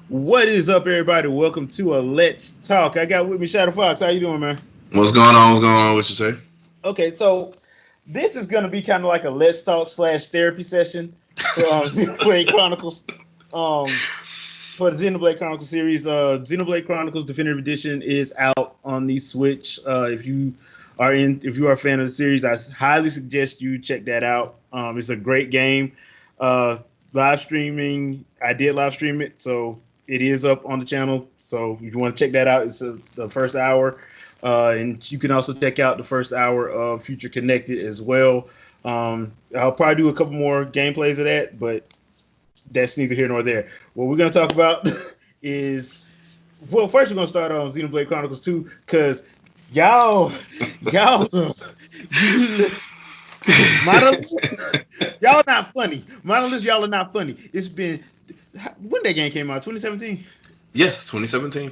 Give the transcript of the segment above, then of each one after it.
What is up, everybody? Welcome to a Let's Talk. I got with me ShadowFox. How you doing, man? What's going on? What's going on? What you say? Okay, so this is gonna be kind of like a Let's Talk slash therapy session for Xenoblade Chronicles. Um, for the Xenoblade Chronicles series, Xenoblade Chronicles Definitive Edition is out on the Switch. If you are a fan of the series, I highly suggest you check that out. It's a great game. Uh, Live streaming, I did live stream it, so it is up on the channel. So if you want to check that out, it's the first hour. And you can also check out the first hour of Future Connected as well. I'll probably do a couple more gameplays of that, but that's neither here nor there. What we're going to talk about is, well, first we're going to start on Xenoblade Chronicles 2 because y'all, you, Monolith, y'all not funny. Monolith, y'all are not funny. It's been, when that game came out, 2017? Yes, 2017.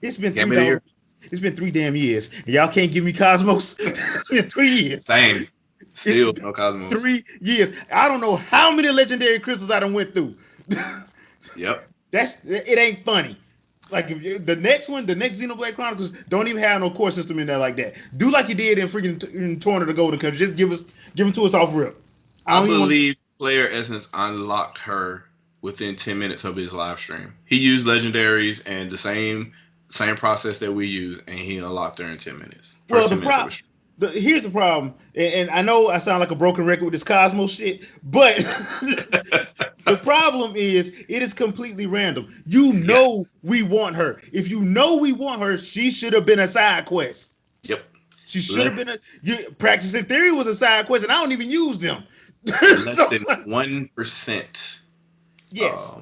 It's been Game of the year. it's been 3 damn years. And y'all can't give me Cosmos. It's been 3 years. Same. Still It's no Cosmos. 3 years. I don't know how many legendary crystals I done went through. Yep. It ain't funny. Like if the next one, the next Xenoblade Chronicles, don't even have no core system in there like that. Do like you did in freaking Torn of the Golden Country. Just give them to us off rip. I believe Player Essence unlocked her within 10 minutes of his live stream. He used legendaries and the same process that we use, and he unlocked her in 10 minutes. Well, here's the problem, and I know I sound like a broken record with this Cosmos shit, but the problem is it is completely random. Yes. We want her. If you know we want her, she should have been a side quest. Yep. She should have been Practicing Theory was a side quest, and I don't even use them. Less than 1%. Yes.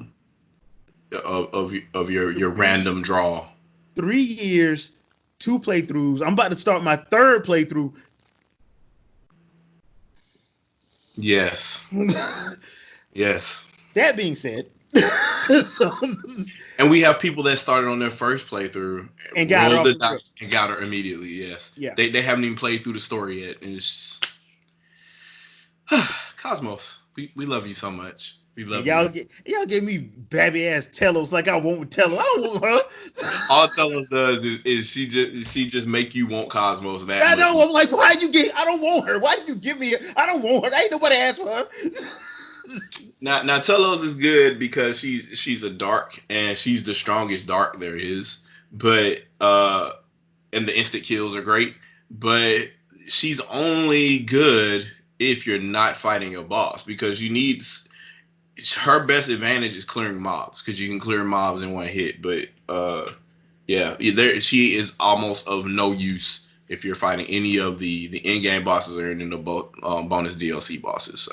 Of your random draw. 3 years, 2 playthroughs. I'm about to start my 3rd playthrough. Yes. Yes. That being said, and we have people that started on their first playthrough and got rolled the dice and got her immediately. Yes. Yeah. They haven't even played through the story yet, and it's Cosmos. We love you so much. We love y'all you. Y'all gave me babby ass Telos like I won't Telos. I don't want her. All Telos does is she just make you want Cosmos that I much. know. I'm like, why you get? I don't want her. Why did you give me? I don't want her. Ain't nobody asked for her. Now Telos is good because she's a dark and she's the strongest dark there is. But and the instant kills are great. But she's only good if you're not fighting a boss because you need. Her best advantage is clearing mobs because you can clear mobs in one hit. But she is almost of no use if you're fighting any of the in-game bosses or any of the bonus DLC bosses. So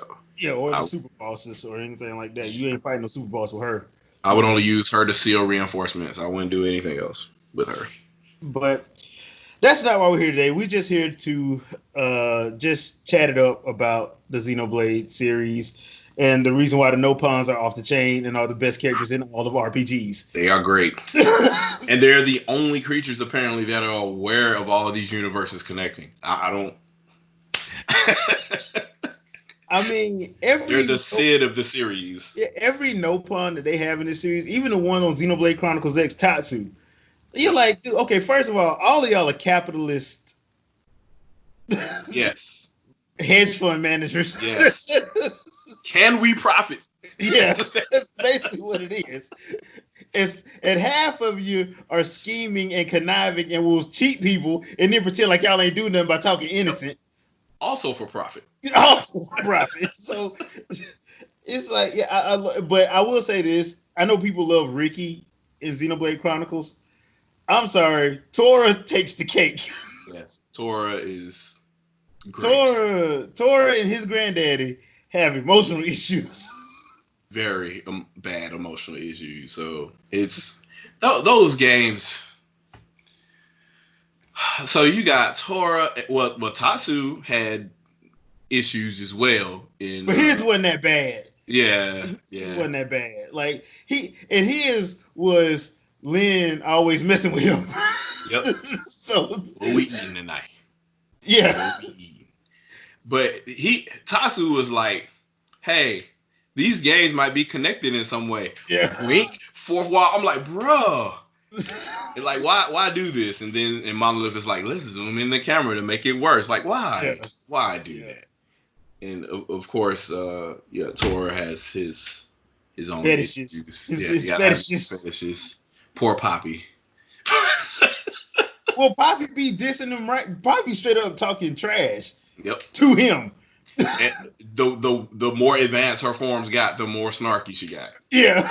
or the super bosses or anything like that. You ain't fighting no super boss with her. I would only use her to seal reinforcements. I wouldn't do anything else with her. But that's not why we're here today. We're just here to just chat it up about the Xenoblade series. And the reason why the no pawns are off the chain and are the best characters in all of RPGs. They are great. And they're the only creatures apparently that are aware of all of these universes connecting. I don't. I mean, they're the Sid of the series. Every no pawn that they have in this series, even the one on Xenoblade Chronicles X Tatsu, you're like, dude, okay, first of all of y'all are capitalists. Yes. Hedge fund managers. Yes. Can we profit? Yes, that's basically what it is. And half of you are scheming and conniving and will cheat people and then pretend like y'all ain't doing nothing by talking innocent. Also for profit. Also for profit. So it's like, but I will say this. I know people love Ricky in Xenoblade Chronicles. I'm sorry. Tora takes the cake. Yes. Tora is great. Tora and his granddaddy have emotional issues. Very bad emotional issues. So it's those games. So you got Tora. Well, Tatsu had issues as well. But his wasn't that bad. Yeah. His wasn't that bad. Like his was Lynn always messing with him. Yep. So what we eating tonight? Yeah. But Tatsu was like, hey, these games might be connected in some way. Yeah. Wink, fourth wall. I'm like, bro. And like, why do this? And then Monolith is like, let's zoom in the camera to make it worse. Like, why? Yeah. Why do that? And of course, Tora has his own fetishes. His fetishes. Poor Poppy. Well, Poppy be dissing him right. Poppy straight up talking trash. Yep. To him. And the more advanced her forms got, the more snarky she got. Yeah.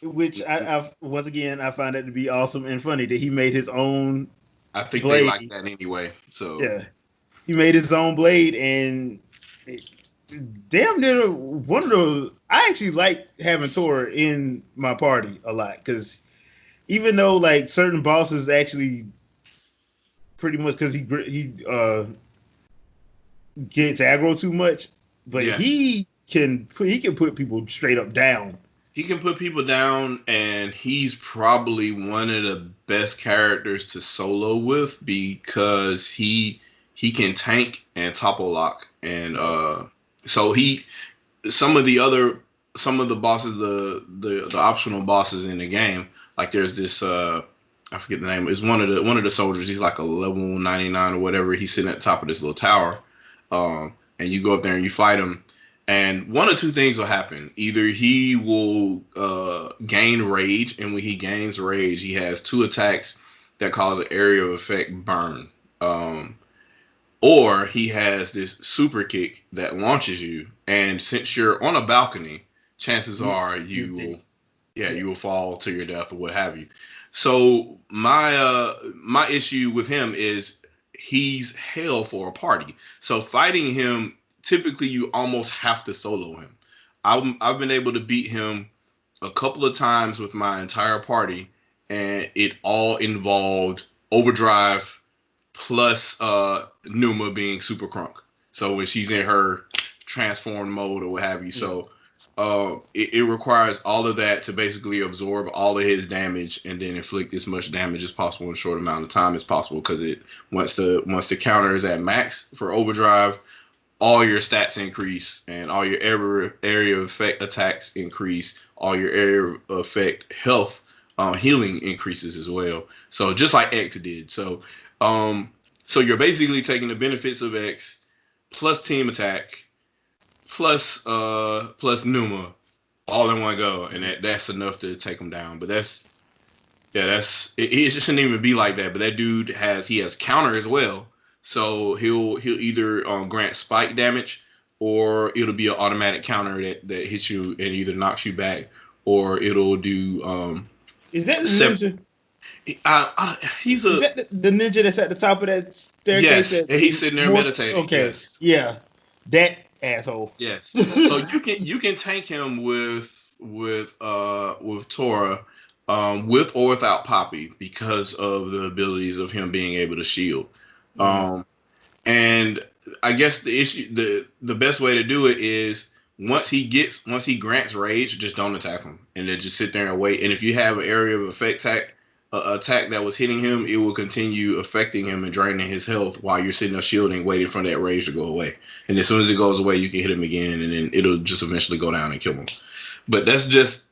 Which I once again I find that to be awesome and funny that he made his own. I think blade. They like that anyway. So yeah, he made his own blade and damn near one of those. I actually like having Tor in my party a lot because even though like certain bosses actually pretty much because he gets aggro too much, but he can put people straight up down. He can put people down, and he's probably one of the best characters to solo with because he can tank and topple lock, and so some of the bosses, the optional bosses in the game, like there's this I forget the name. It's one of the soldiers. He's like a level 99 or whatever. He's sitting at the top of this little tower, and you go up there and you fight him. And one of two things will happen. Either he will gain rage, and when he gains rage, he has 2 attacks that cause an area of effect burn. Or he has this super kick that launches you, and since you're on a balcony, chances are you will fall to your death or what have you. So my issue with him is he's hell for a party. So fighting him, typically you almost have to solo him. I've been able to beat him a couple of times with my entire party, and it all involved overdrive plus Numa being super crunk. So when she's in her transformed mode or what have you. So it requires all of that to basically absorb all of his damage and then inflict as much damage as possible in a short amount of time as possible, because once the counter is at max for overdrive, all your stats increase and all your area of effect attacks increase, all your area of effect health healing increases as well. So just like X did. So you're basically taking the benefits of X plus team attack plus Numa all in one go, and that's enough to take him down. But it shouldn't even be like that. But that dude has counter as well. So he'll either grant spike damage, or it'll be an automatic counter that hits you and either knocks you back, or it'll do. Is that the ninja? Is that the ninja that's at the top of that staircase? Yes, he's sitting there meditating. Okay, yes. Yeah, that asshole. Yes, so you can tank him with Tora, with or without Poppy, because of the abilities of him being able to shield. And I guess the best way to do it is once he grants rage, just don't attack him, and then just sit there and wait. And if you have an area of effect attack that was hitting him, it will continue affecting him and draining his health while you're sitting there shielding, waiting for that rage to go away. And as soon as it goes away, you can hit him again, and then it'll just eventually go down and kill him. But that's just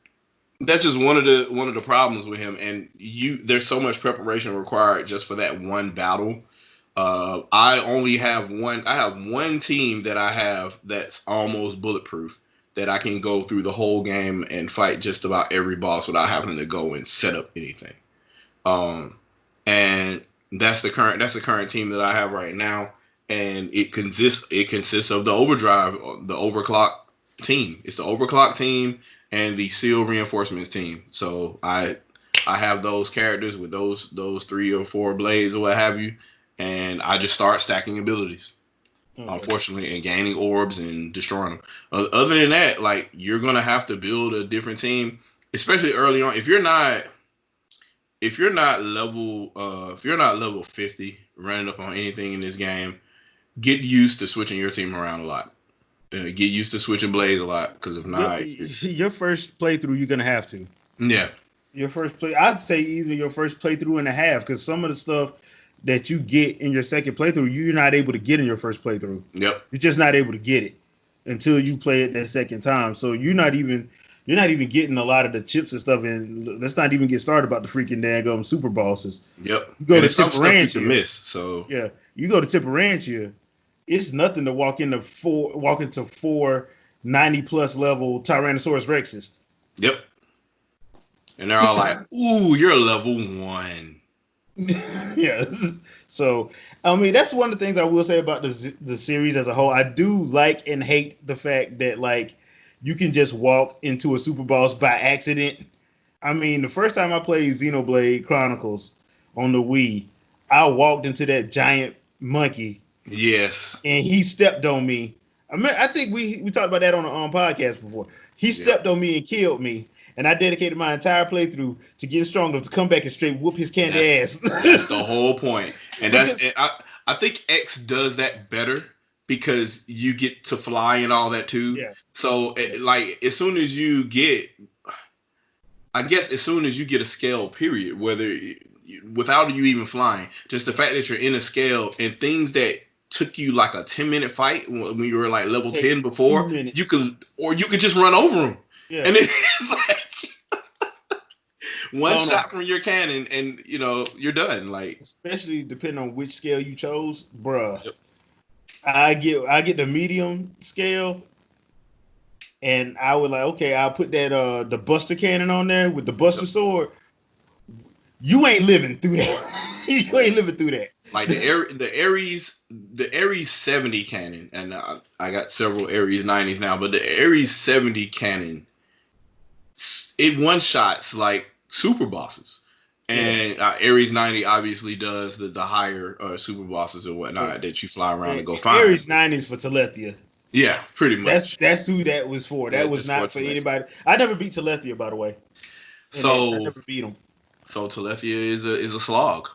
one of the problems with him. And there's so much preparation required just for that one battle. I have one team that I have that's almost bulletproof, that I can go through the whole game and fight just about every boss without having to go and set up anything. And that's the current team that I have right now, and it consists of the overdrive, the overclock team. It's the overclock team and the seal reinforcements team. So I have those characters with those 3 or 4 blades or what have you. And I just start stacking abilities, unfortunately, and gaining orbs and destroying them. Other than that, like, you're gonna have to build a different team, especially early on. If you're not level 50, running up on anything in this game, get used to switching your team around a lot. Get used to switching blades a lot, because if not, your first playthrough, you're gonna have to. Yeah. I'd say either your first playthrough and a half, because some of the stuff that you get in your second playthrough, you're not able to get in your first playthrough. Yep. You're just not able to get it. until you play it that second time. So you're not even getting a lot of the chips and stuff. And let's not even get started about the freaking daggum super bosses. Yep. You go And to it's some stuff you can Tipperantia. miss. So Yeah, you go to Tipperantia. It's nothing to walk into four 90 plus level Tyrannosaurus Rexes. yep. And they're all like, "Ooh, you're level 1." Yeah. So, I mean, that's one of the things I will say about the series as a whole. I do like and hate the fact that like you can just walk into a super boss by accident. I mean, the first time I played Xenoblade Chronicles on the Wii, I walked into that giant monkey Yes. and he stepped on me. I think we talked about that on the podcast before. He stepped on me and killed me, and I dedicated my entire playthrough to getting stronger to come back and straight whoop his candy ass. That's the whole point, and I think X does that better because you get to fly and all that too. Yeah. So like as soon as you get, I guess as soon as you get a scale, period, without you even flying, just the fact that you're in a scale and things that took you like a 10-minute fight when you were like level 10 before, you could just run over them. Yeah. And it's like one shot from your cannon and you're done. Like, especially depending on which scale you chose, bruh. Yep. I get the medium scale, and I would like, okay, I'll put that the Buster cannon on there with the Buster sword. You ain't living through that. You ain't living through that. Like the Ares 70 cannon, and I got several Ares 90s now, but the Ares 70 cannon, it one shots like super bosses, and Ares 90 obviously does the higher super bosses and whatnot that you fly around to go find. Ares 90 is for Telethia. Yeah, pretty much. That's who that was for. That was not for anybody. I never beat Telethia, by the way. I never beat him. So Telethia is a slog.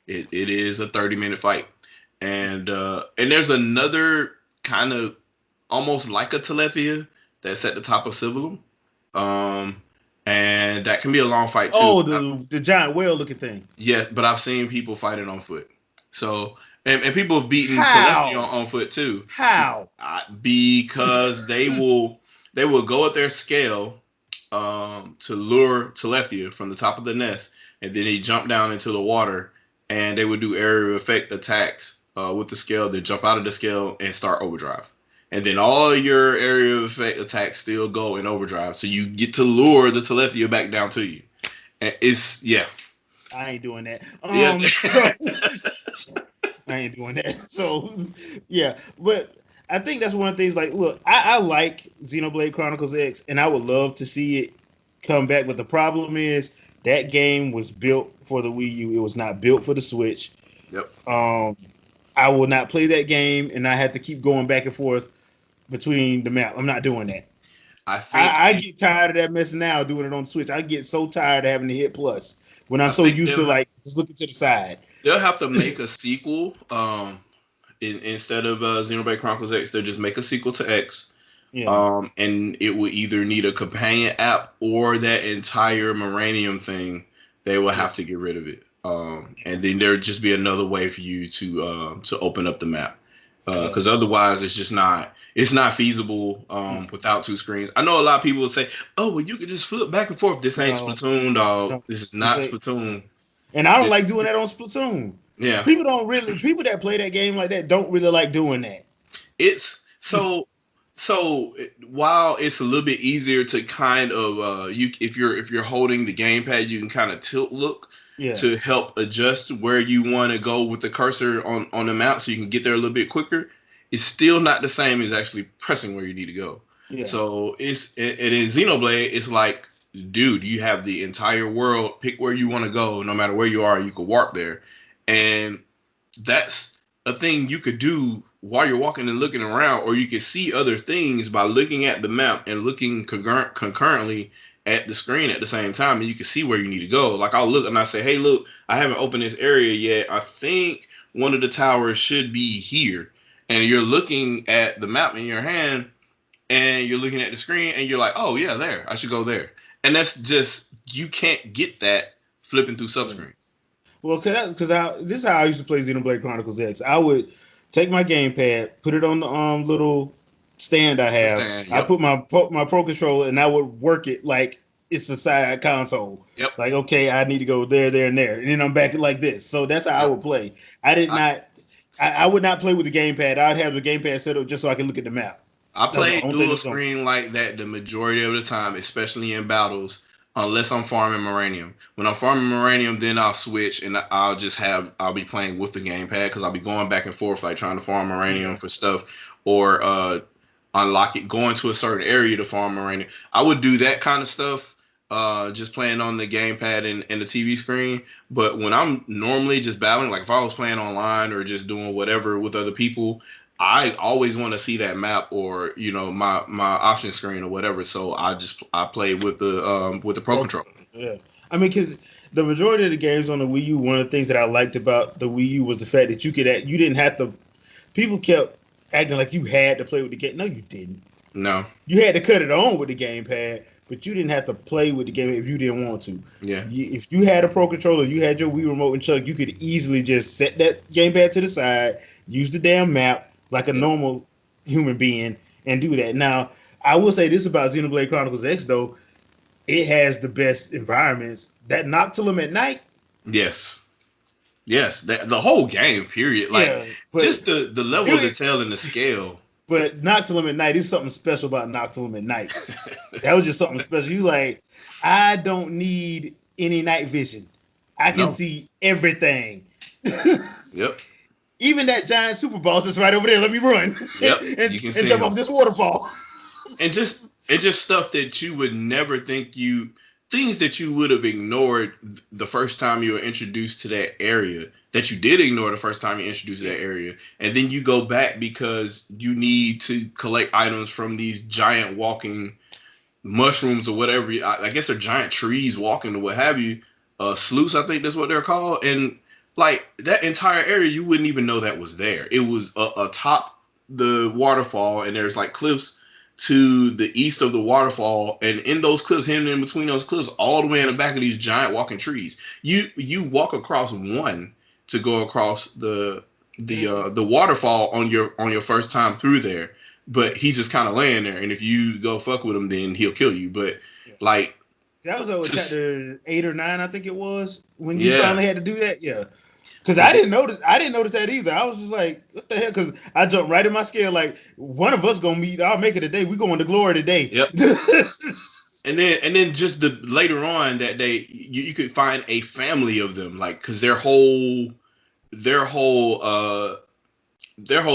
It is a 30-minute fight, and there's another kind of almost like a Telethia that's at the top of Civilum, and that can be a long fight too. Oh, the giant whale looking thing. Yes, but I've seen people fight it on foot. So and people have beaten Telethia on foot too. How? Because they will go at their scale to lure Telethia from the top of the nest, and then they jump down into the water. And they would do area effect attacks with the scale, then jump out of the scale and start overdrive. And then all your area effect attacks still go in overdrive. So you get to lure the Telethia back down to you. And I ain't doing that. Yeah. I ain't doing that. So, yeah. But I think that's one of the things, like, look, I like Xenoblade Chronicles X, and I would love to see it come back. But the problem is, that game was built for the Wii U. It was not built for the Switch. Yep. I will not play that game, and I had to keep going back and forth between the map. I'm not doing that. I get tired of that mess now doing it on Switch. I get so tired of having to hit plus when I'm so used to like just looking to the side. They'll have to make a sequel. Instead of Xenoblade Chronicles X, they'll just make a sequel to X. Yeah. And it will either need a companion app or that entire Moranium thing. They will have to get rid of it. And then there'll just be another way for you to open up the map. Because otherwise it's not feasible without two screens. I know a lot of people will say, "Oh, well, you can just flip back and forth." This ain't Splatoon, dog. No. This is not Splatoon. And I don't like doing that on Splatoon. Yeah. People that play that game like that don't really like doing that. It's so while it's a little bit easier to kind of if you're holding the gamepad, you can kind of tilt look to help adjust where you want to go with the cursor on the map, so you can get there a little bit quicker. It's still not the same as actually pressing where you need to go. Yeah. So in Xenoblade, it's like, dude, you have the entire world. Pick where you want to go. No matter where you are, you could warp there, and that's a thing you could do while you're walking and looking around, or you can see other things by looking at the map and looking concurrently at the screen at the same time, and you can see where you need to go. Like, I'll look and I say, "Hey, look, I haven't opened this area yet. I think one of the towers should be here." And you're looking at the map in your hand, and you're looking at the screen, and you're like, "Oh yeah, there. I should go there." And that's just, you can't get that flipping through subscreen. Well, because this is how I used to play Xenoblade Chronicles X. I would take my gamepad, put it on the little stand I have. Stand, I yep. put my Pro Controller and I would work it like it's a side console. Yep. Like, okay, I need to go there, there, and there, and then I'm back like this. So that's how I would play. I would not play with the gamepad. I'd have the gamepad set up just so I could look at the map. I That's the play only thing dual that's going. screen like that the majority of the time, especially in battles, unless I'm farming Moranium. When I'm farming Moranium, then I'll switch and I'll be playing with the gamepad because I'll be going back and forth like trying to farm Moranium for stuff or unlock it, going to a certain area to farm Moranium. I would do that kind of stuff. Just playing on the gamepad and the TV screen. But when I'm normally just battling, like if I was playing online or just doing whatever with other people, I always want to see that map or my option screen or whatever. So I play with the Pro Controller. Yeah, I mean, because the majority of the games on the Wii U, one of the things that I liked about the Wii U was the fact that you didn't have to. People kept acting like you had to play with the game. No, you didn't. No, you had to cut it on with the gamepad, but you didn't have to play with the game if you didn't want to. Yeah. If you had a Pro Controller, you had your Wii remote and Chuck, you could easily just set that gamepad to the side, use the damn map like a normal human being, and do that. Now, I will say this about Xenoblade Chronicles X, though. It has the best environments. That Noctilum at night. Yes. The whole game, period. Like, just the level of detail and the scale. But Noctilum at night is something special about Noctilum at night. That was just something special. You like, I don't need any night vision. I can see everything. Yep. Even that giant super boss that's right over there. Let me run. Yep. and you can see jump off this waterfall. And just stuff that you would never think things that you would have ignored the first time you were introduced to that area, that you did ignore the first time you introduced to that area. And then you go back because you need to collect items from these giant walking mushrooms or whatever. I guess they're giant trees walking or what have you. Sleuths, I think that's what they're called. And like that entire area, you wouldn't even know that was there. It was atop the waterfall, and there's like cliffs to the east of the waterfall, and in those cliffs, hidden in between those cliffs, all the way in the back of these giant walking trees. You walk across one to go across the waterfall on your first time through there, but he's just kind of laying there, and if you go fuck with him, then he'll kill you. But like that was chapter 8 or 9, I think it was, when you finally had to do that. Yeah. Because I didn't notice that either. I was just like, what the hell? Because I jumped right in my scale, like, one of us gonna meet, I'll make it today. We going to glory today. Yep. and then just later on that day, you could find a family of them, like, because their whole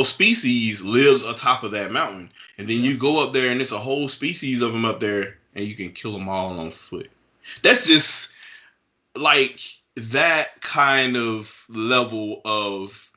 species lives atop of that mountain. And then you go up there and it's a whole species of them up there, and you can kill them all on foot. That's just like that kind of level of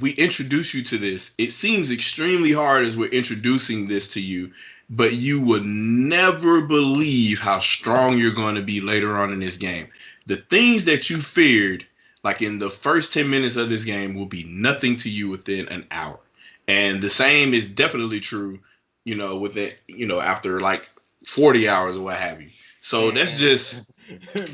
we introduce you to this. It seems extremely hard as we're introducing this to you, but you would never believe how strong you're going to be later on in this game. The things that you feared, like in the first 10 minutes of this game, will be nothing to you within an hour. And the same is definitely true, within, after like 40 hours or what have you. So that's just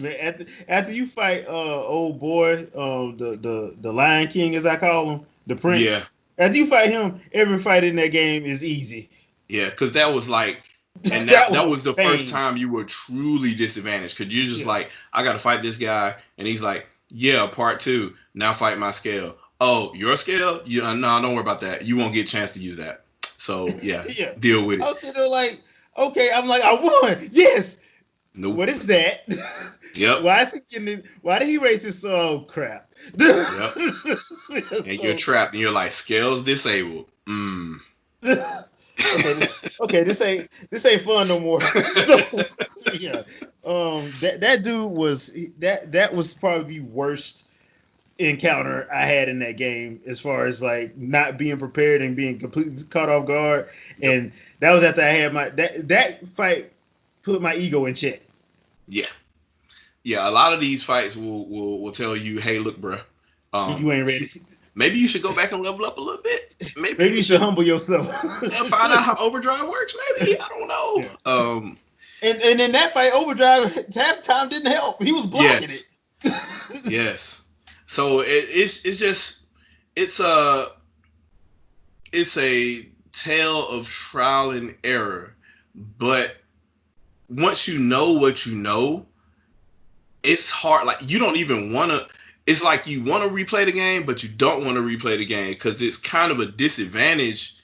man, after you fight old boy, the Lion King, as I call him, the Prince. Yeah. After you fight him, every fight in that game is easy. Yeah, because that was like, and that was the first time you were truly disadvantaged, because you're just like, I got to fight this guy, and he's like, yeah, part 2, now fight my scale. Oh, your scale? Yeah, no, don't worry about that. You won't get a chance to use that. So yeah, deal with it. I was sitting there like, okay, I'm like, I won. Yes. Nope. What is that? Yep. Why is he getting? Why did he raise his crap? Yep. And you're trapped, and you're like, scales disabled. Okay, this ain't fun no more. So, yeah. That dude was that was probably the worst encounter I had in that game, as far as like not being prepared and being completely caught off guard. Yep. And that was after I had my that fight put my ego in check. Yeah. A lot of these fights will tell you, hey, look, bro, you ain't ready. Maybe you should go back and level up a little bit. Maybe you should humble yourself and find out how overdrive works. Maybe, I don't know. Yeah. And in that fight, overdrive half the time didn't help. He was blocking it. Yes. So it's it's a tale of trial and error, but once you know what you know, it's hard. Like you don't even want to. It's like you want to replay the game, but you don't want to replay the game because it's kind of a disadvantage,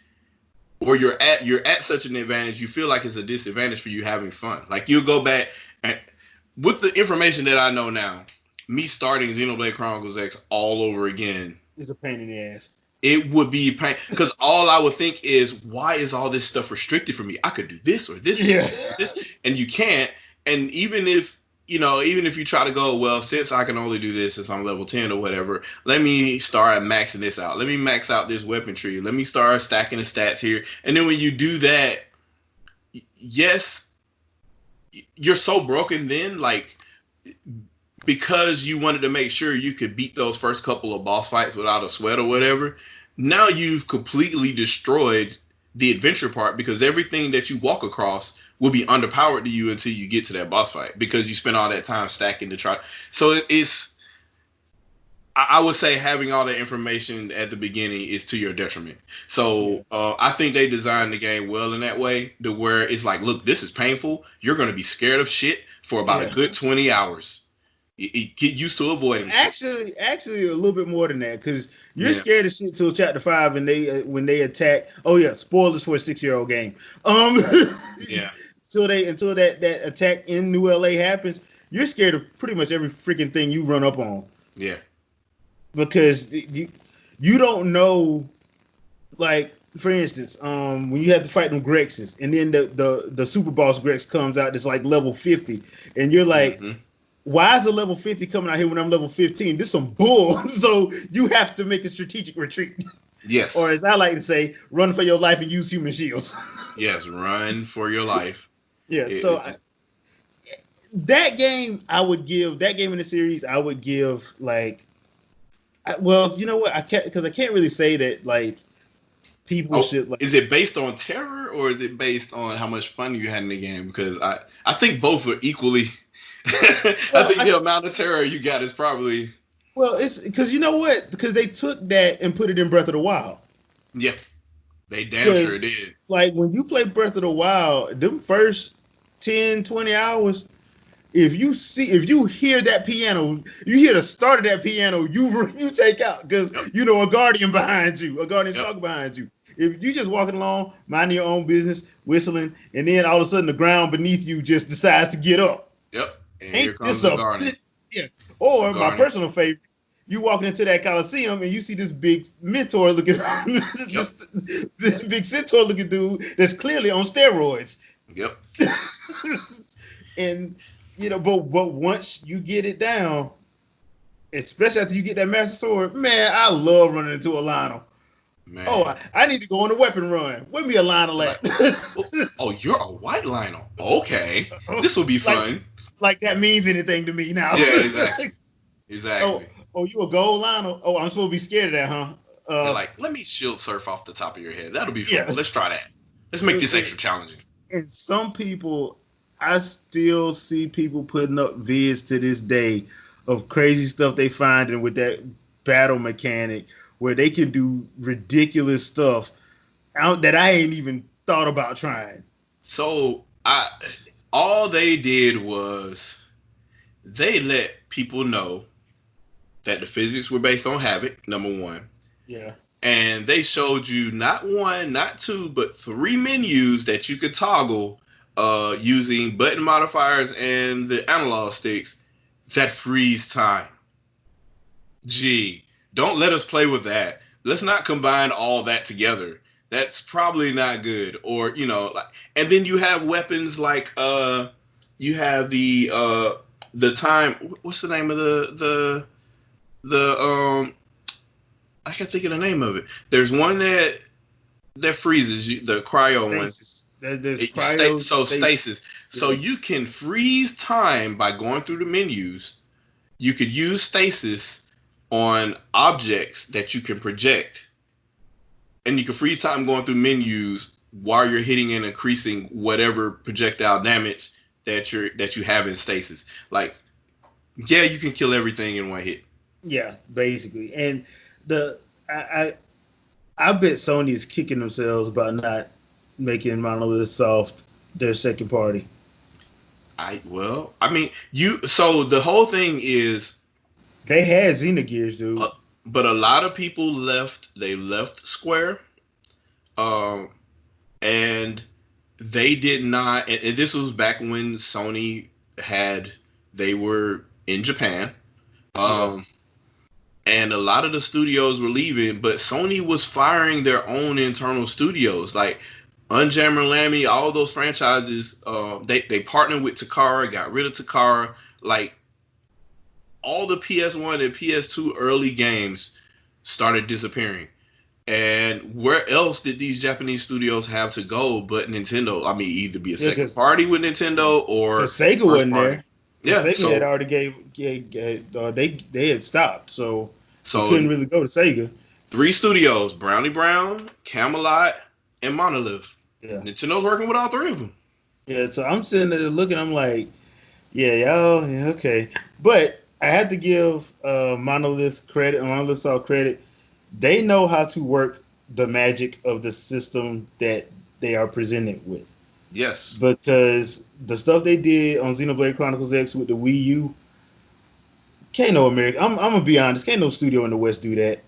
or you're at such an advantage. You feel like it's a disadvantage for you having fun. Like you go back and with the information that I know now, me starting Xenoblade Chronicles X all over again is a pain in the ass. It would be pain because all I would think is, why is all this stuff restricted for me? I could do this or this or this, and you can't. And even if you try to go, well, since I can only do this since I'm level 10 or whatever, let me start maxing this out. Let me max out this weapon tree. Let me start stacking the stats here. And then when you do that, yes, you're so broken then, like, because you wanted to make sure you could beat those first couple of boss fights without a sweat or whatever. Now you've completely destroyed the adventure part because everything that you walk across will be underpowered to you until you get to that boss fight because you spent all that time stacking to try. So I would say having all the information at the beginning is to your detriment. So I think they designed the game well in that way, to where it's like, look, this is painful. You're going to be scared of shit for about a good 20 hours. Get used to avoiding shit. Actually, a little bit more than that, because you're scared of shit till chapter 5, and when they attack. Oh yeah, spoilers for a 6-year-old game. Until that attack in New LA happens, you're scared of pretty much every freaking thing you run up on. Yeah, because you don't know, like, for instance, when you have to fight them Grexes, and then the super boss Grex comes out that's like level 50, and you're like, why is the level 50 coming out here when I'm level 15? This is some bull. So you have to make a strategic retreat. Yes. Or as I like to say, run for your life and use human shields. Yes, run for your life. That game in the series, I would give, like, well, you know what? I can't really say that, like, people should, like. Is it based on terror or is it based on how much fun you had in the game? Because I think both are equally. I think the amount of terror you got is probably. Well, it's because, you know what? Because they took that and put it in Breath of the Wild. Yeah, they damn sure did. Like, when you play Breath of the Wild, them first 10, 20 hours, if you hear that piano, you hear the start of that piano, you take out, because you know a guardian behind you, a guardian stalker behind you. If you just walking along, minding your own business, whistling, and then all of a sudden the ground beneath you just decides to get up. Yep. And here comes the guardian. Yeah. Or my personal favorite, you walking into that Coliseum and you see this big mentor looking, this big centaur looking dude that's clearly on steroids. Yep. And but once you get it down, especially after you get that master sword, man, I love running into a Lionel. Man. Oh, I need to go on a weapon run. Where me a Lionel at? Oh, you're a white Lionel. Okay, this will be fun. Like that means anything to me now. Yeah, exactly. Exactly. Oh, you a gold Lionel? Oh, I'm supposed to be scared of that, huh? They're like, let me shield surf off the top of your head. That'll be fun. Yeah. Let's try that. Let's make this extra challenging. And some people, I still see people putting up vids to this day of crazy stuff they find, and with that battle mechanic where they can do ridiculous stuff that I ain't even thought about trying. So all they did was they let people know that the physics were based on Havoc, number one. Yeah. And they showed you not one, not two, but 3 menus that you could toggle using button modifiers and the analog sticks that freeze time. Gee, don't let us play with that. Let's not combine all that together. That's probably not good. Or, and then you have weapons like you have the time, what's the name of the I can't think of the name of it. There's one that freezes you, the cryo stasis. One. There's cryo stasis. Yeah. So you can freeze time by going through the menus. You could use stasis on objects that you can project. And you can freeze time going through menus while you're hitting and increasing whatever projectile damage that you have in stasis. Like, yeah, you can kill everything in one hit. Yeah, basically. And I I bet Sony is kicking themselves about not making Monolith Soft their second party. I mean, so the whole thing is, They had Xenogears, dude. but a lot of people left. They left Square, um, and they did not. And this was back when Sony had. They were in Japan, Yeah. and a lot of the studios were leaving, but Sony was firing their own internal studios, like Unjammer Lammy, all those franchises. They partnered with Takara, got rid of Takara, like all the PS1 and PS2 early games started disappearing. And where else did these Japanese studios have to go but Nintendo? I mean, either be a second party with Nintendo or Sega first wasn't party. there. Yeah, Sega so had already they had stopped, so you so couldn't really go to Sega. 3 studios: Brownie Brown, Camelot, and Monolith. Yeah, Nintendo's working with all 3 of them. yeah. So I'm sitting there looking. I'm like, yeah, y'all, yeah, okay. But I had to give Monolith credit. Monolith Soft credit. They know how to work the magic of the system that they are presented with. Yes. Because the stuff they did on Xenoblade Chronicles X with the Wii U, can't no American. I'm gonna be honest. Can't no studio in the West do that.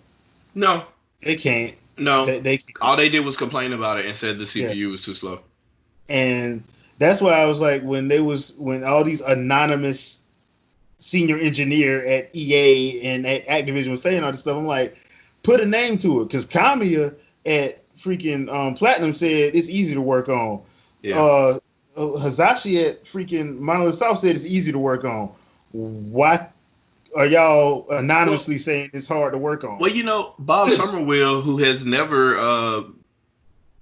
No. They can't. No. They can't. All they did was complain about it and said the CPU Yeah. was too slow. And that's why I was like, when all these anonymous senior engineer at EA and at Activision was saying all this stuff, I'm like, put a name to it, because Kamiya at freaking Platinum said it's easy to work on. Yeah. Hazashi at freaking Monolith Soft said it's easy to work on. Why are y'all anonymously saying it's hard to work on? Well, Bob Summerwell, who has never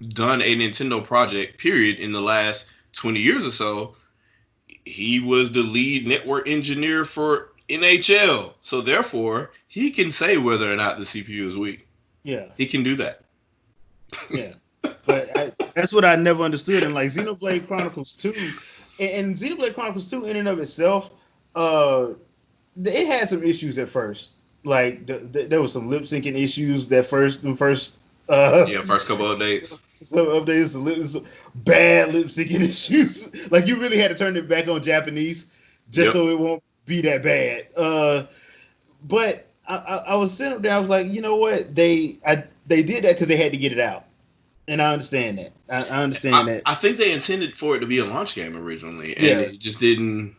done a Nintendo project, period, in the last 20 years or so, he was the lead network engineer for NHL. So therefore, he can say whether or not the CPU is weak. Yeah. He can do that. Yeah. But that's what I never understood. And like Xenoblade Chronicles 2, and Xenoblade Chronicles 2 in and of itself, it had some issues at first. Like there was some lip syncing issues first first couple of days. Some updates, bad lip syncing issues. Like you really had to turn it back on Japanese just so it won't be that bad. But I was sitting up there. I was like, you know what? They did that because they had to get it out, and I understand that. I understand that. I think they intended for it to be a launch game originally, and it just didn't.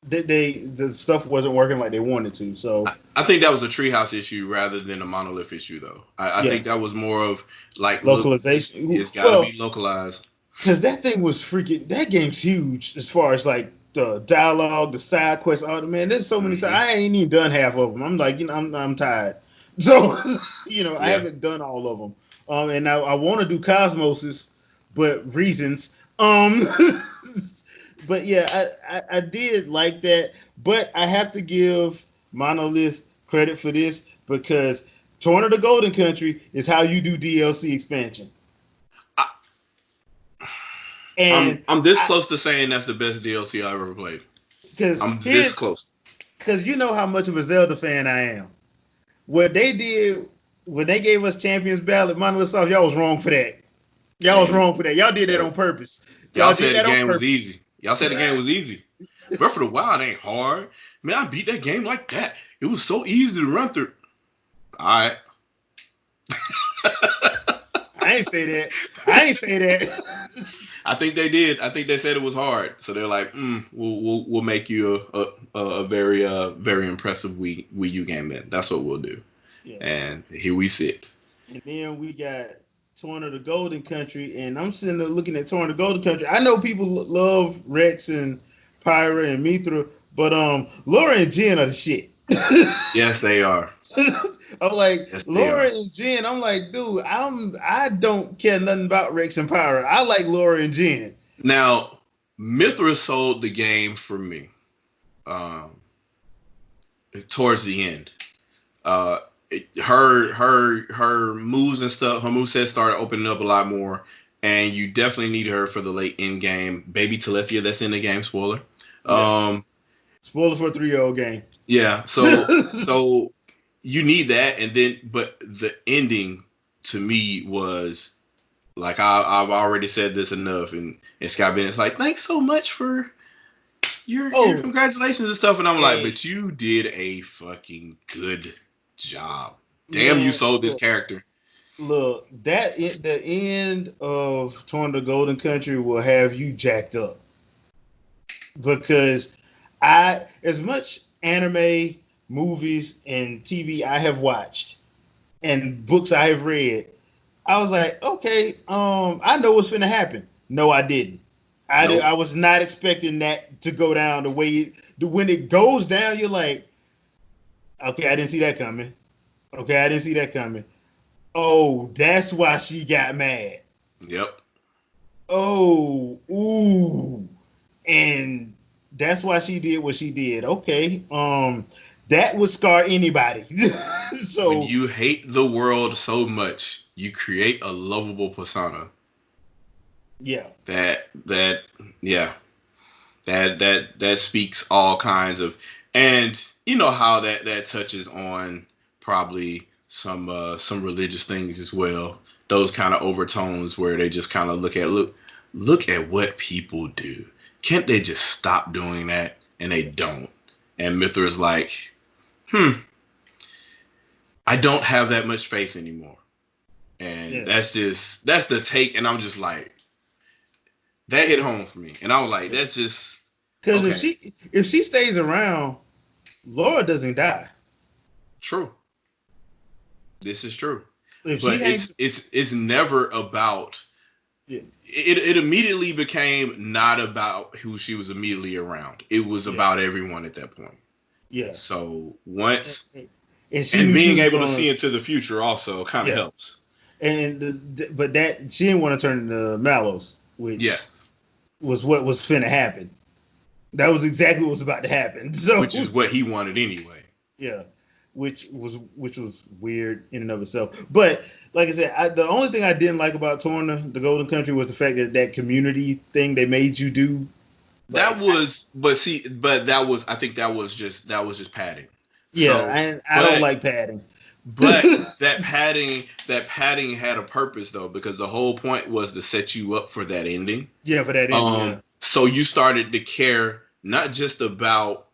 The stuff wasn't working like they wanted to. So I think that was a Treehouse issue rather than a Monolith issue, though. I think that was more of like localization. It's got to be localized. Because that thing was freaking. That game's huge as far as like the dialogue, the side quests. Oh man, there's so many. I ain't even done half of them. I'm like, I'm tired. So I haven't done all of them. And I want to do Cosmoses, but reasons. But yeah, I did like that. But I have to give Monolith credit for this, because Torn of the Golden Country is how you do DLC expansion. And I'm this close to saying that's the best DLC I ever played. Because I'm this close. Because you know how much of a Zelda fan I am. What they did when they gave us Champions Ballad, Monolith Soft, y'all was wrong for that. Y'all was wrong for that. Y'all did that on purpose. Y'all said the game was easy. Y'all said the game was easy. Breath of the Wild ain't hard. Man, I beat that game like that. It was so easy to run through. All right. I ain't say that. I think they did. I think they said it was hard. So they're like, we'll make you a very very impressive Wii U game then. That's what we'll do. Yeah. And here we sit. And then we got Torn of the Golden Country, and I'm sitting there looking at Torn of the Golden Country. I know people love Rex and Pyra and Mithra, but Laura and Jen are the shit. Yes, they are. I'm like, yes, Laura and Jen. I'm like, dude, I don't care nothing about Rex and Pyra. I like Laura and Jen. Now, Mithra sold the game for me. Towards the end, her moves and stuff, her moveset started opening up a lot more, and you definitely need her for the late end game. Baby Telethia, that's in the game. Spoiler. Yeah. Spoiler for a 3-year-old game. Yeah, so you need that, and then but the ending to me was like I've already said this enough, and Scott Bennett's like, thanks so much for your congratulations and stuff, and I'm like, but you did a fucking good job. Damn, you sold this character. Look, the end of Torn the Golden Country will have you jacked up, because as much anime, movies, and TV I have watched, and books I have read, I was like, okay, I know what's finna happen. No, I didn't. I was not expecting that to go down the way when it goes down. You're like, okay, I didn't see that coming. Okay, I didn't see that coming. Oh, that's why she got mad. Yep. Oh, ooh, and that's why she did what she did. Okay, that would scar anybody. So when you hate the world so much, you create a lovable persona. Yeah. That speaks all kinds of, and you know how that touches on probably some religious things as well. Those kind of overtones where they just kind of look at what people do. Can't they just stop doing that? And they don't. And Mithra's like, I don't have that much faith anymore. And that's the take. And I'm just like, that hit home for me. And I was like, that's just because if she stays around, Laura doesn't die. True. This is true. But it's never about it immediately became not about who she was immediately around. It was about everyone at that point. Yeah. So once and being able to see into the future also kind of helps. And but that she didn't want to turn into Mallows, which was what was finna happen. That was exactly what was about to happen. So which is what he wanted anyway. Yeah. Which was weird in and of itself. But like I said, the only thing I didn't like about Torn the Golden Country was the fact that community thing they made you do. I think that was just padding. Yeah, and I don't like padding. But that padding had a purpose though, because the whole point was to set you up for that ending. Yeah, for that ending. So you started to care not just about,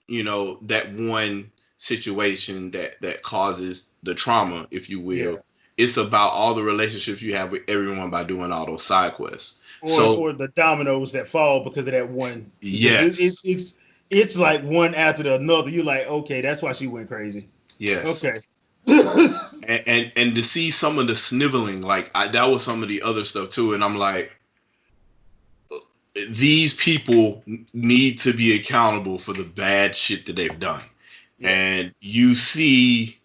that one situation that causes the trauma, if you will. Yeah. It's about all the relationships you have with everyone by doing all those side quests. Or the dominoes that fall because of that one. Yes. It's like one after another. You're like, okay, that's why she went crazy. Yes. Okay. and to see some of the sniveling, that was some of the other stuff too. And I'm like, these people need to be accountable for the bad shit that they've done. Yeah. And you see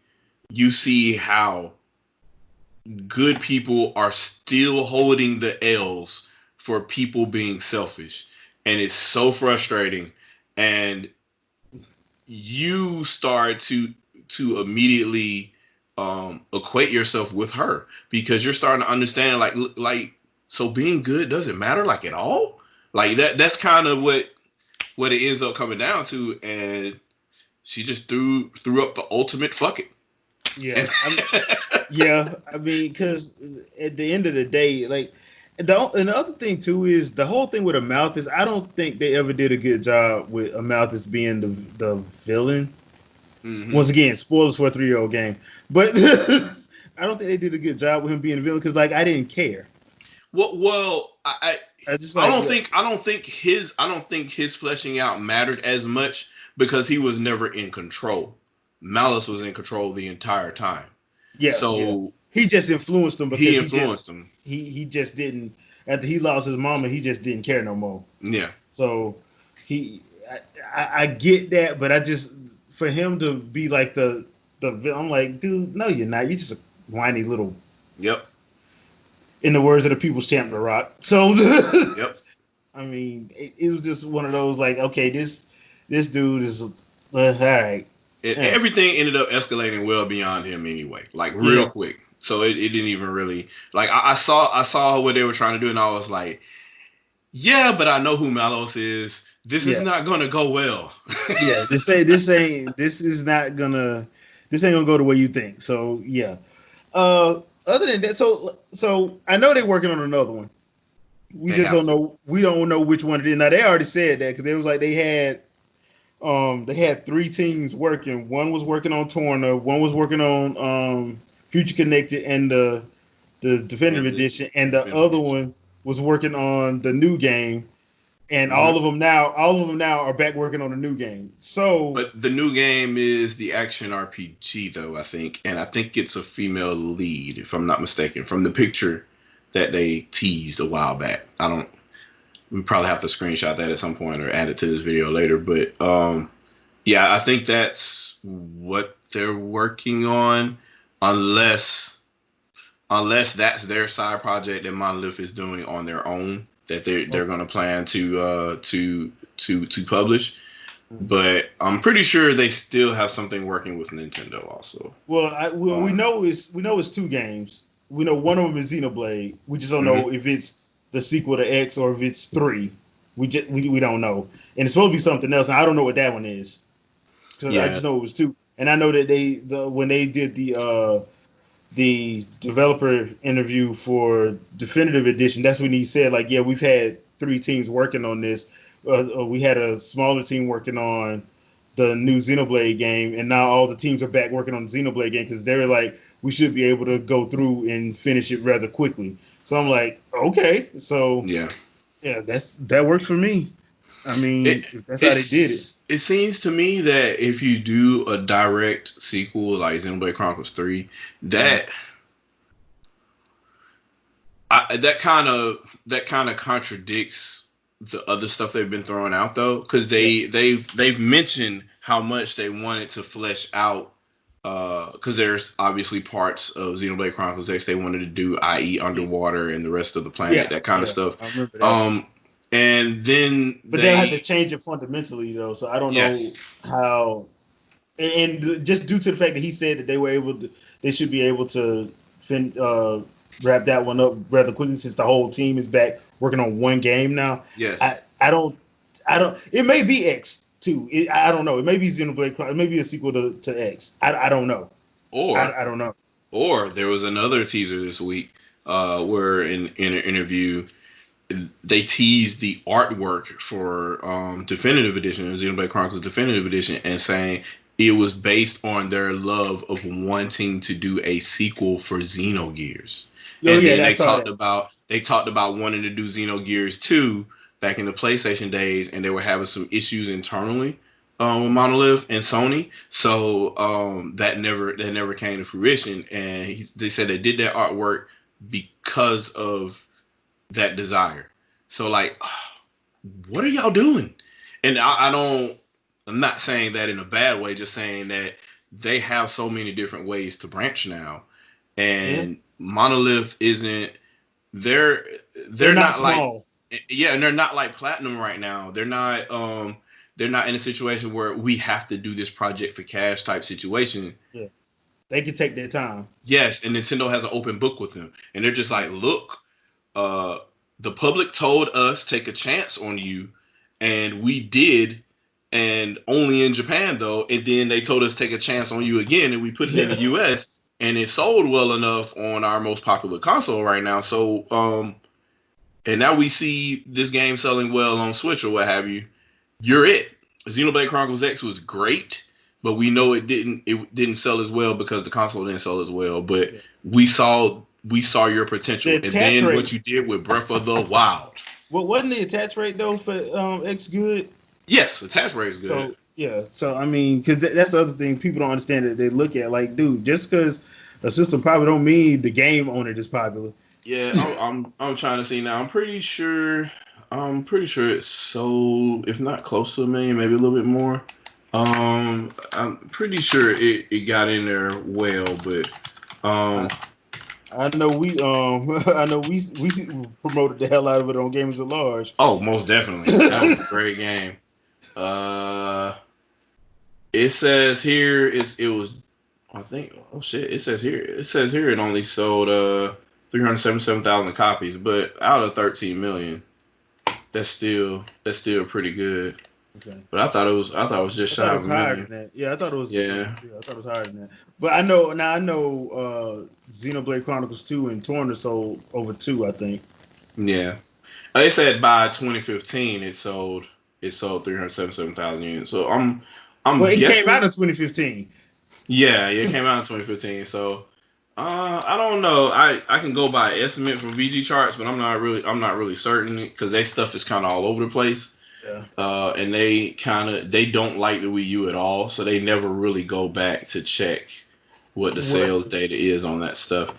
how good people are still holding the L's for people being selfish. And it's so frustrating. And you start to immediately equate yourself with her, because you're starting to understand like so being good doesn't matter at all. Like that's kind of what it ends up coming down to. And she just threw up the ultimate fuck it. Yeah. I mean, because at the end of the day, and the other thing too is the whole thing with Amalthus. I don't think they ever did a good job with Amalthus being the villain. Mm-hmm. Once again, spoilers for a 3-year-old game, but I don't think they did a good job with him being a villain, because I didn't care. Well, I don't think his fleshing out mattered as much, because he was never in control. Malice was in control the entire time. Yeah. So he just influenced him because he just didn't. After he lost his mama, he just didn't care no more. Yeah. So I get that, but for him to be like the I'm like, dude, no, you're not. You're just a whiny little. Yep. In the words of the People's Champ, The Rock. So. Yep. I mean, it was just one of those okay, this dude is all right. Everything ended up escalating well beyond him anyway, real quick. So it didn't even really I saw what they were trying to do, and I was like, yeah, but I know who Malos is. This is not gonna go well. Yeah, this ain't gonna go the way you think. So yeah. other than that, so I know they're working on another one. We They just have don't to. know. We don't know which one it is. Now they already said that because it was like they had three teams working. One was working on Torna, one was working on Future Connected and the Definitive And Edition, and the definitive other edition. one was working on the new game. And Mhm. all of them now are back working on the new game. So But the new game is the action RPG, though, I think. And I think it's a female lead, if I'm not mistaken, from the picture that they teased a while back. I don't. We probably have to screenshot that at some point or add it to this video later. But yeah, I think that's what they're working on, unless that's their side project that Monolith is doing on their own that they're going to plan to publish. But I'm pretty sure they still have something working with Nintendo also. we Um, know it's two games. We know one of them is Xenoblade. We just don't mhm. know if it's the sequel to X or if it's three. We don't know, and it's supposed to be something else. Now I don't know what that one is because I Yeah, just know it was two. And I know that when they did the developer interview for Definitive Edition, that's when he said like, yeah, we've had three teams working on this. We had a smaller team working on the new Xenoblade game, and now all the teams are back working on the Xenoblade game because they're like, we should be able to go through and finish it rather quickly. So I'm like, okay, so yeah. yeah, that works for me. I mean, It if that's how they did it. it seems to me that if you do a direct sequel like Xenoblade Chronicles 3, Mhm. that that kind of contradicts the other stuff they've been throwing out though, because Yeah, they've mentioned how much they wanted to flesh out. Because there's obviously parts of Xenoblade Chronicles X they wanted to do, i.e., yeah, underwater and the rest of the planet, yeah, that kind of yeah. stuff. I remember that. Um, and then But they'll have they, to change it fundamentally though. So I don't know yes, how. And just due to the fact that he said that they should be able to wrap that one up rather quickly since the whole team is back working on one game now. I yes, I don't I don't. It may be X too. I don't know. It may be Xenoblade. It may be a sequel to X. I don't know. or I don't know. there was another teaser this week, where in an interview they teased the artwork for Definitive Edition, Xenoblade Chronicles Definitive Edition, and saying it was based on their love of wanting to do a sequel for Xenogears. Oh And then yeah, I saw that. they talked about wanting to do Xenogears 2 back in the PlayStation days, and they were having some issues internally with Monolith and Sony. So that never came to fruition. And they said they did that artwork because of that desire. So like, what are y'all doing? And I don't. I'm not saying that in a bad way. Just saying that they have so many different ways to branch now, Yeah, and Monolith isn't. They're they're they're not not like, small. yeah, and they're not like Platinum right now. They're not in a situation where we have to do this project for cash type situation. Yeah, they can take their time. Yes, and Nintendo has an open book with them, and they're just like, look, uh, the public told us take a chance on you, and we did, and only in Japan though. And then they told us take a chance on you again, and we put it in the Yeah, U.S. and it sold well enough on our most popular console right now. So, and now we see this game selling well on Switch or what have you. You're it. Xenoblade Chronicles X was great, but we know it didn't sell as well because the console didn't sell as well. But yeah. we saw your The potential, and attach then what rate. you did with Breath of the Wild. What wasn't the attach rate though for X good? Yes, attach rate is good. So yeah, so I mean, because that's the other thing people don't understand that they look at. Like, dude, just because a system popular don't mean the game on it is popular. Yeah, I'm trying to see now. I'm pretty sure. It's sold, if not close to a million, maybe a little bit more. I'm pretty sure it got in there well, but um, I, I know I know we promoted the hell out of it on Gamers at Large. oh, most definitely, that was a great game. Uh, it says here it was, I think, oh shit, it says here it only sold 377,000 copies, but out of 13 million, that's still pretty good. Okay. But I thought it was just I shy thought it of was a higher million. than that. Yeah, I thought it was. Yeah. Yeah, I thought it was higher than that. But I know now. I know Xenoblade Chronicles 2 and Torna sold over 2. I think. Yeah. They said by 2015 it sold 377,000 units. So I'm Well, it came guessing. out in 2015. Yeah, it came out in 2015. So I don't know. I can go by estimate from VG charts, but I'm not really certain because their stuff is kind of all over the place. Yeah. And they don't like the Wii U at all, so they never really go back to check what the What? sales data is on that stuff.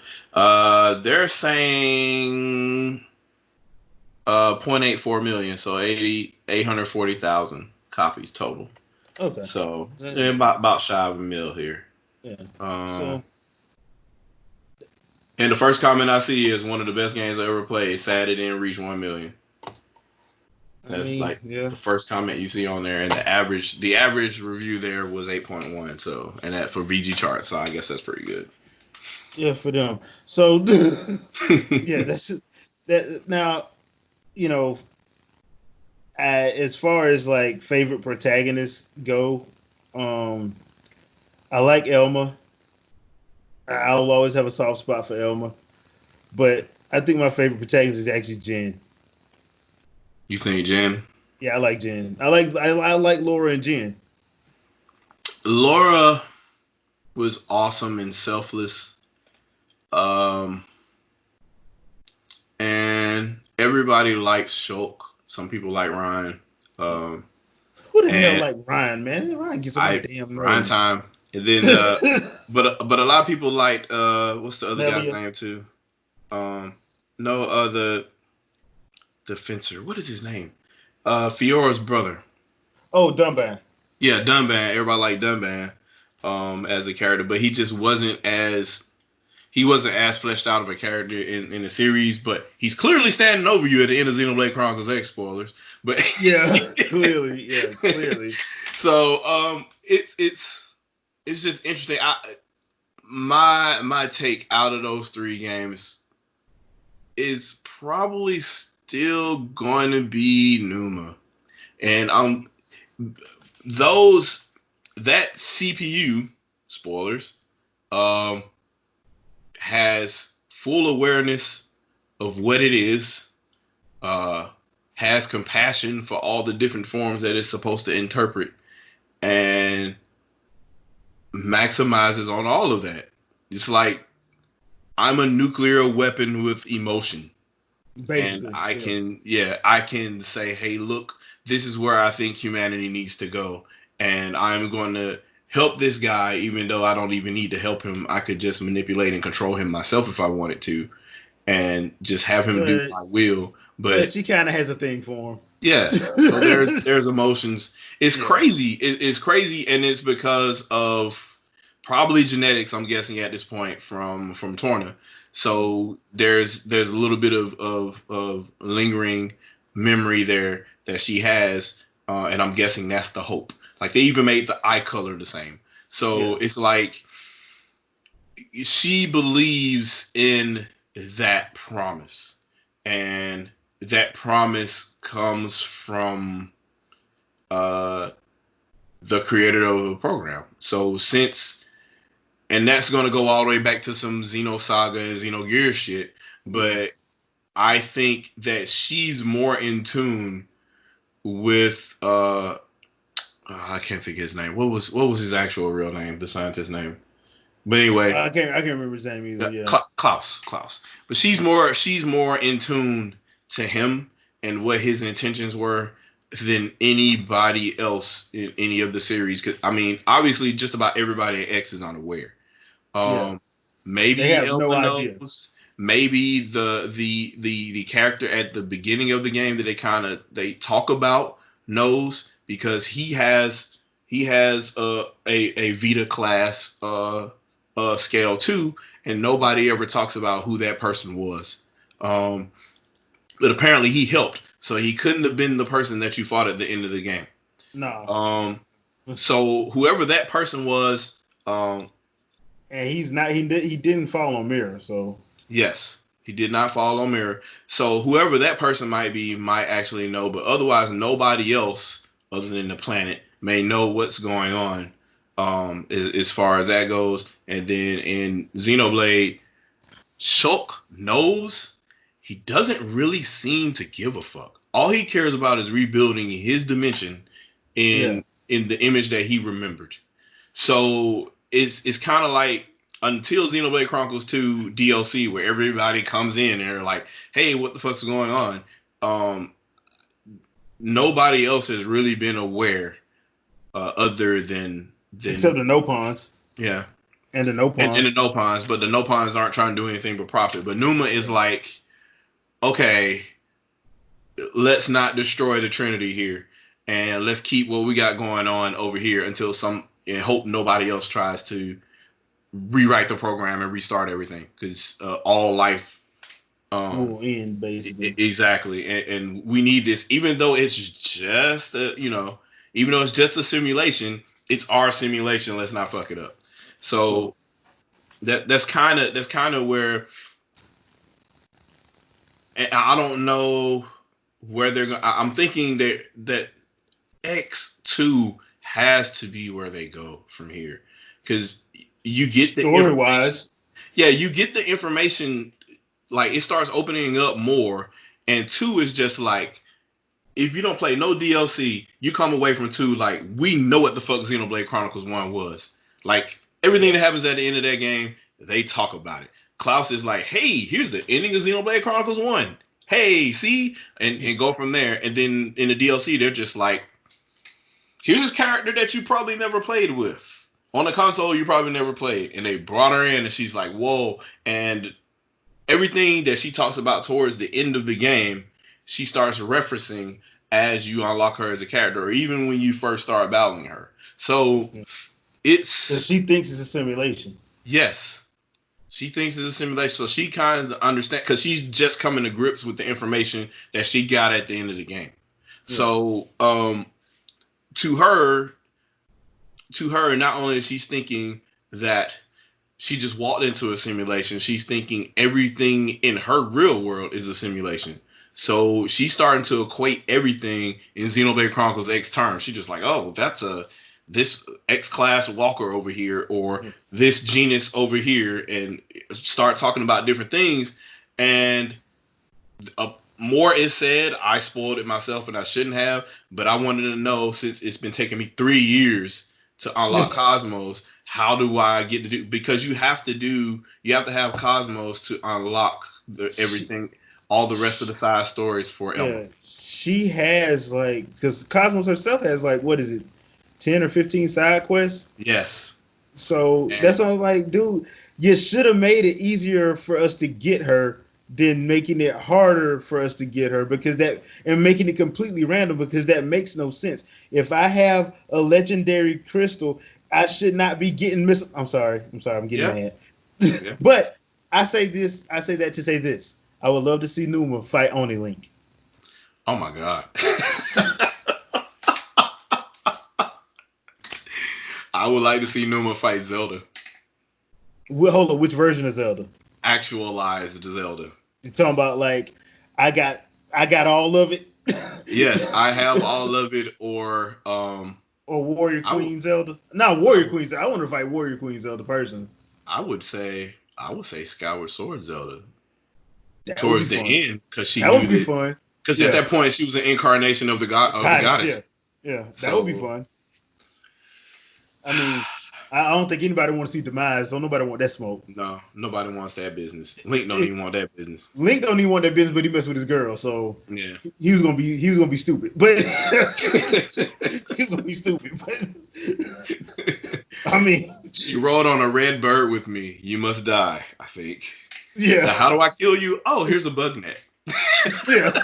They're saying 0.84 million, so 840,000 copies total. Okay. So Yeah. yeah, about shy of a mil here. Yeah. Uh, So and the first comment I see is one of the best games I ever played. Sad it didn't reach 1 million. I That's mean, like yeah. the first comment you see on there, and the average review there was 8.1. So, and that for VG chart, so I guess that's pretty good. Yeah, for them. So yeah, that's that. Now you know, as far as like favorite protagonists go, um, I like Elma. I'll always have a soft spot for Elma, but I think my favorite protagonist is actually Jen. You think Jen? Yeah, I like Jen. I like Laura and Jen. Laura was awesome and selfless. Um, and everybody likes Shulk. Some people like Ryan. Um, Who the hell and like Ryan, man? Ryan gets on my I damn Ryan nerves. time. And then but a lot of people liked what's the other guy's Melia. name too? No, the fencer. What is his name? Fiora's brother. Oh, Dunban. Yeah, Dunban. Everybody liked Dunban as a character, but he wasn't as fleshed out of a character in the series, but he's clearly standing over you at the end of Xenoblade Chronicles X, spoilers. But Yeah, clearly. Yeah, clearly. so it's just interesting. My take out of those three games is probably still going to be Numa, and those that CPU spoilers um has full awareness of what it is, uh, has compassion for all the different forms that it's supposed to interpret, and maximizes on all of that. It's like I'm a nuclear weapon with emotion. And Basically, yeah. I can say, hey, look, this is where I think humanity needs to go. And I'm going to help this guy, even though I don't even need to help him. I could just manipulate and control him myself if I wanted to, and just have him do But my will. but But she kind of has a thing for yes, so him. there's emotions. It's Yeah. crazy. It's crazy, and it's because of probably genetics. I'm guessing at this point from Torna. So there's a little bit of lingering memory there that she has, and I'm guessing that's the hope. Like they even made the eye color the same. Yeah. So it's like she believes in that promise, and that promise comes from uh, the creator of the program. So and that's going to go all the way back to some Xenosaga and Xenogears shit. Yeah. But I think that she's more in tune with I can't think of his name. What was his actual real name? The scientist's name. But anyway, I can't remember his name either. Yeah. Klaus. But she's more in tune to him and what his intentions were than anybody else in any of the series. Cause I mean, obviously, just about everybody at X is unaware. Yeah. Um, They maybe have no Elma idea. knows. Maybe the character at the beginning of the game that they talk about knows because he has a Vita class scale too, and nobody ever talks about who that person was. Um, but apparently he helped, so he couldn't have been the person that you fought at the end of the game. No. Um, so whoever that person was, And he's not. He didn't fall on Mirror. So yes, he did not fall on Mirror. So whoever that person might be might actually know, but otherwise nobody else other than the planet may know what's going on, as far as that goes. And then in Xenoblade, Shulk knows. He doesn't really seem to give a fuck. All he cares about is rebuilding his dimension in the image that he remembered. So it's kind of like until Xenoblade Chronicles 2 DLC, where everybody comes in and they're like, "Hey, what the fuck's going on?" Nobody else has really been aware, other than except the Nopons. Yeah, and the Nopons. And the Nopons, but the Nopons aren't trying to do anything but profit. But Numa is like, okay, let's not destroy the Trinity here, and let's keep what we got going on over here until and hope nobody else tries to rewrite the program and restart everything, because all life will end, basically. Exactly, and we need this, even though it's just even though it's just a simulation, it's our simulation. Let's not fuck it up. So that's kind of where, and I don't know where they're going. I'm thinking that X2 has to be where they go from here, because you get the story wise. Yeah, you get the information, like it starts opening up more, and 2 is just like, if you don't play no DLC, you come away from 2 like, we know what the fuck Xenoblade Chronicles 1 was. Like, everything that happens at the end of that game, they talk about it. Klaus is like, hey, here's the ending of Xenoblade Chronicles 1. Hey, see? And go from there. And then in the DLC, they're just like, here's this character that you probably never played with. On the console, you probably never played. And they brought her in, and she's like, whoa. And everything that she talks about towards the end of the game, she starts referencing as you unlock her as a character, or even when you first start battling her. So so she thinks it's a simulation. Yes, she thinks it's a simulation. So she kind of understands, because she's just coming to grips with the information that she got at the end of the game. Yeah. So to her, not only is she thinking that she just walked into a simulation, she's thinking everything in her real world is a simulation. So she's starting to equate everything in Xenoblade Chronicles X terms. She's just like, oh, that's this X-class walker over here, or this genus over here, and start talking about different things. And more is said. I spoiled it myself, and I shouldn't have, but I wanted to know, since it's been taking me 3 years to unlock Cosmos, how do I get to do? Because you have to have Cosmos to unlock everything. All the rest of the side stories for Elma. Yeah, she has, like, because Cosmos herself has, like, what is it, 10 or 15 side quests? Yes. So that's what I'm like, dude, you should have made it easier for us to get her than making it harder for us to get her, and making it completely random, because that makes no sense. If I have a legendary crystal, I should not be getting I'm sorry, I'm getting mad. Yeah. But I say that to say this. I would love to see Numa fight Oni Link. Oh my god. I would like to see Numa fight Zelda. Well, hold on, which version of Zelda? Actualized Zelda. You're talking about, like, I got all of it? Yes, I have all of it, or Warrior Queen Zelda? Not Warrior Queen Zelda. I want to fight Warrior Queen Zelda person. I would say Skyward Sword Zelda. Towards the end, because that would be fun. Because at that point, she was an incarnation of the goddess. Yeah, that would be fun. I mean, I don't think anybody wants to see Demise. Don't nobody want that smoke. No, nobody wants that business. Link don't even want that business. Link don't even want that business, but he messed with his girl, so yeah, he was gonna be stupid. But he was gonna be stupid. But I mean, she rode on a red bird with me. You must die, I think. Yeah. Now, how do I kill you? Oh, here's a bug net. Yeah.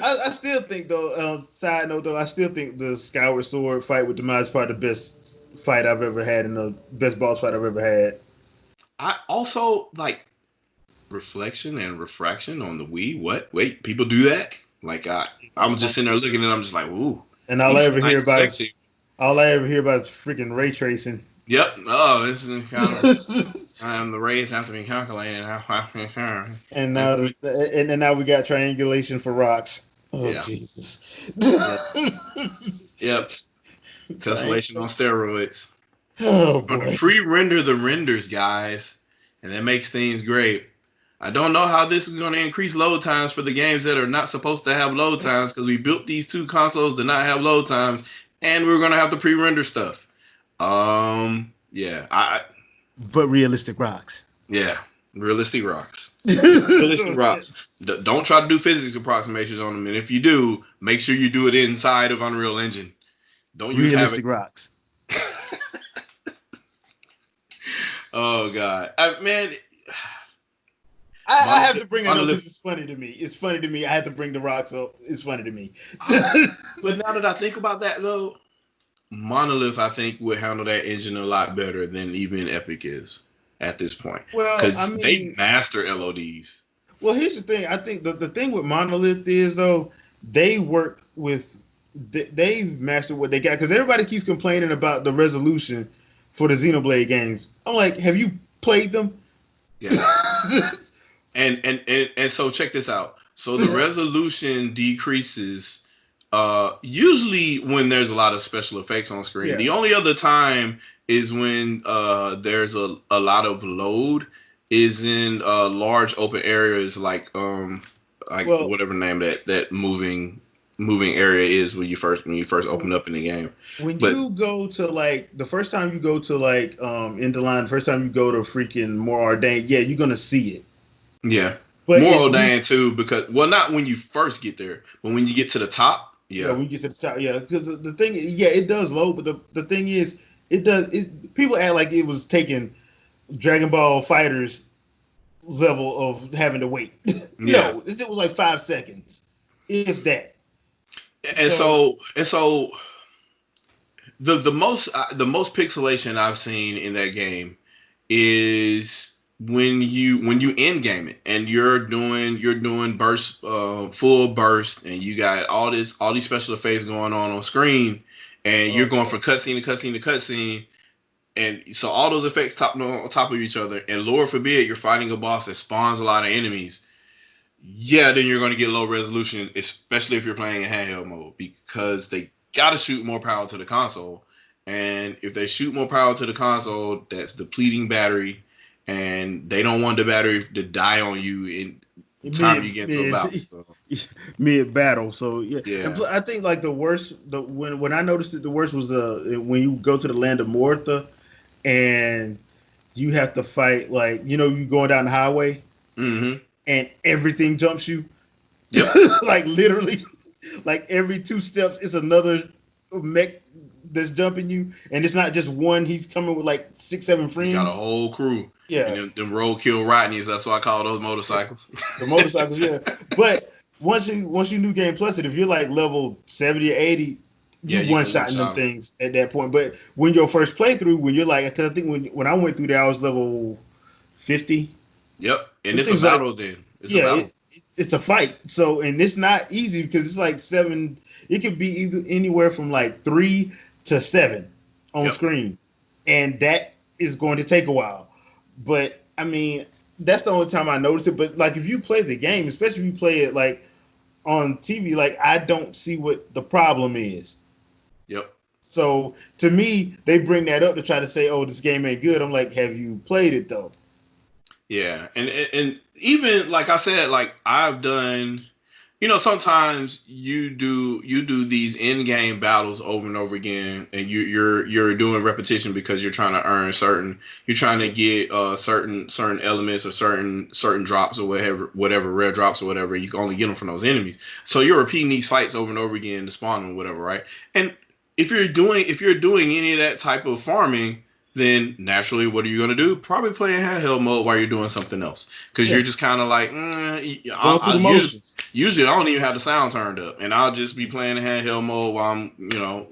I still think, though, side note, though, I still think the Skyward Sword fight with Demise is probably the best fight I've ever had, and the best boss fight I've ever had. I also like reflection and refraction on the Wii. What? Wait, people do that? Like, I'm just sitting there looking, and I'm just like, ooh. And all I ever hear about is freaking ray tracing. Yep. Oh, this is kind of the rays have to be calculated. And now we got triangulation for rocks. Oh Yeah. Jesus. Yep. Tessellation on steroids. Oh We're gonna boy. pre-render the renders, guys, and that makes things great. I don't know how this is going to increase load times for the games that are not supposed to have load times because we built these two consoles to not have load times, and we're going to have to pre-render stuff. Yeah, But realistic rocks. yeah, realistic rocks. Realistic So, rocks. Don't try to do physics approximations on them, and if you do, make sure you do it inside of Unreal Engine. Don't use Havoc. realistic rocks. Oh God, man. I have to bring it up because Monolith. it's funny to me. It's funny to me. I have to bring the rocks up. It's funny to me. But now that I think about that, though, Monolith, I think, would handle that engine a lot better than even Epic is at this point. Well, I Because they mean, master LODs. well, here's the thing. I think the thing with Monolith is though they work with they've mastered what they got because everybody keeps complaining about the resolution for the Xenoblade games. I'm like, have you played them? Yeah. And so check this out. So the resolution decreases usually when there's a lot of special effects on screen. Yeah. The only other time is when there's a lot of load is in large open areas like Well, whatever name that moving area is when you first open up in the game. when But you go to like the first time you go to like in the line, first time you go to freaking More Ardain, yeah, you're gonna see it. yeah, But more if you Odan too because not when you first get there, but when you get to the top, yeah, yeah. when you get to the top, yeah, because the thing, yeah, it does load, but the thing is, it does. It people act like it was taking Dragon Ball Fighters level of having to wait. Yeah. No, it was like 5 seconds, if that. And So so the most pixelation I've seen in that game is when you end game it and you're doing burst full burst and you got all these special effects going on screen and you're going from cutscene to cutscene to cutscene and so all those effects on top of each other and Lord forbid you're fighting a boss that spawns a lot of enemies. Yeah, then you're going to get low resolution, especially if you're playing in handheld mode, because they got to shoot more power to the console. And if they shoot more power to the console, that's depleting battery, and they don't want the battery to die on you in time you get into a battle. So. mid battle. So yeah, Yeah. and I think like the worst, when I noticed it, the worst was when you go to the land of Mortha, and you have to fight like you going down the highway. Mm-hmm. And everything jumps you. Yep. Like literally, like every 2 steps is another mech that's jumping you, and it's not just one. He's coming with like 6, 7 friends. You got a whole crew. Yeah. And them roadkill Rodneys, that's what I call those motorcycles. The motorcycles, yeah. But once you new game plus it, if you're like level 70 or 80, you one shotting them things at that point. But when your first playthrough, when you're like, I think when I went through there, I was level 50. Yep. And it's a battle like, then. It's a battle. It's a fight. So, and it's not easy because it's like 7. It could be either anywhere from like 3 to 7 on screen. And that is going to take a while. But I mean, that's the only time I noticed it. But like if you play the game, especially if you play it like on TV, like I don't see what the problem is. Yep. So to me, they bring that up to try to say, "Oh, this game ain't good." I'm like, "Have you played it though?" Yeah, and even like I said, like I've done, sometimes you do these in-game battles over and over again, and you're doing repetition because you're trying to earn you're trying to get certain elements or certain drops or whatever rare drops or whatever. You can only get them from those enemies, so you're repeating these fights over and over again to spawn them, whatever, right? And if you're doing any of that type of farming, then naturally, what are you going to do? Probably play in handheld mode while you're doing something else. Because you're just kind of like, usually I don't even have the sound turned up. And I'll just be playing in handheld mode while I'm,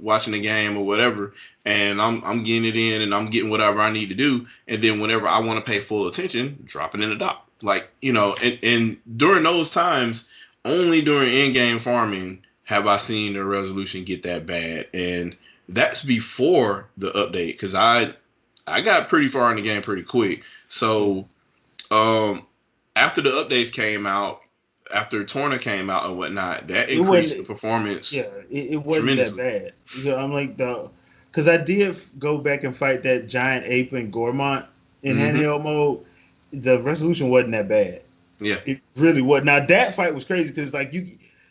watching the game or whatever. And I'm getting it in and I'm getting whatever I need to do. And then whenever I want to pay full attention, drop it in the dock. Like, and during those times, only during in-game farming have I seen the resolution get that bad. And that's before the update. Because I got pretty far in the game pretty quick. So after the updates came out, after Torna came out and whatnot, that It increased the wasn't. performance Yeah, it wasn't that tremendously. bad. I'm like because I did go back and fight that giant ape in Gormont in Hmm. handheld mode. The resolution wasn't that bad. Yeah. It really was. Now that fight was crazy because like you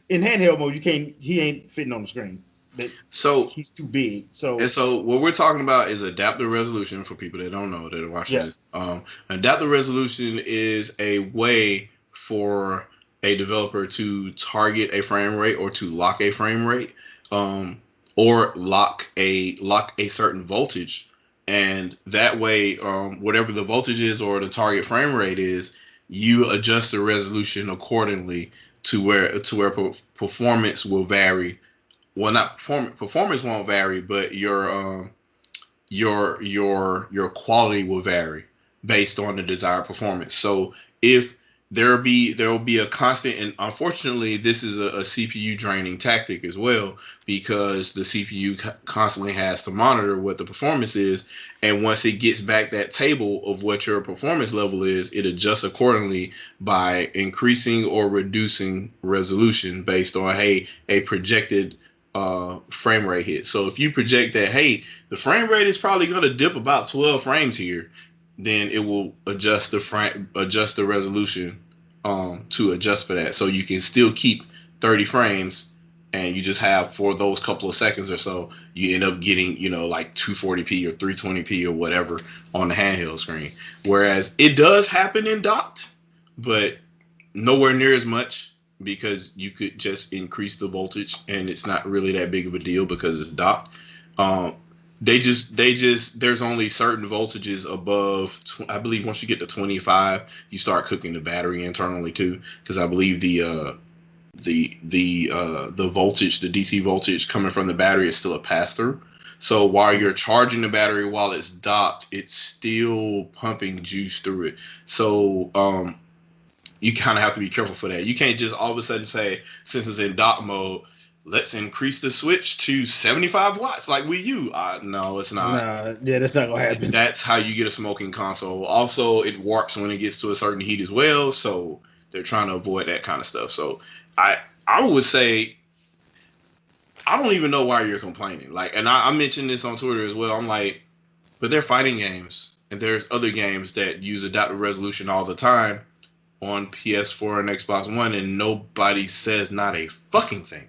in handheld mode, you can't. He ain't fitting on the screen. That So he's too big. and So so what we're talking about is adaptive resolution for people that don't know that are watching yeah, this. Adaptive resolution is a way for a developer to target a frame rate or to lock a frame rate, um, or lock a certain voltage, and that way, whatever the voltage is or the target frame rate is, you adjust the resolution accordingly to where performance will vary. Well, not performance won't vary, but your quality will vary based on the desired performance. So if there will be a constant, and unfortunately this is a CPU draining tactic as well, because the CPU constantly has to monitor what the performance is, and once it gets back that table of what your performance level is, it adjusts accordingly by increasing or reducing resolution based on, hey, a projected frame rate hit. So if you project that, hey, the frame rate is probably going to dip about 12 frames here, then it will adjust the resolution to adjust for that. So you can still keep 30 frames, and you just have, for those couple of seconds or so, you end up getting, like 240p or 320p or whatever on the handheld screen. Whereas it does happen in docked, but nowhere near as much, because you could just increase the voltage and it's not really that big of a deal because it's docked. Um, they just there's only certain voltages above. I believe once you get to 25, you start cooking the battery internally too, because I believe the voltage, the DC voltage coming from the battery is still a pass through. So while you're charging the battery while it's docked, it's still pumping juice through it. So you kind of have to be careful for that. You can't just all of a sudden say, since it's in dock mode, let's increase the switch to 75 watts like Wii U. No, it's not. nah, yeah, that's not gonna happen. That's how you get a smoking console. Also, it warps when it gets to a certain heat as well, so they're trying to avoid that kind of stuff. So I I would say, I don't even know why you're complaining. Like, and I mentioned this on Twitter as well. I'm like, but they're fighting games, and there's other games that use adaptive resolution all the time on PS4 and Xbox One, and nobody says not a fucking thing.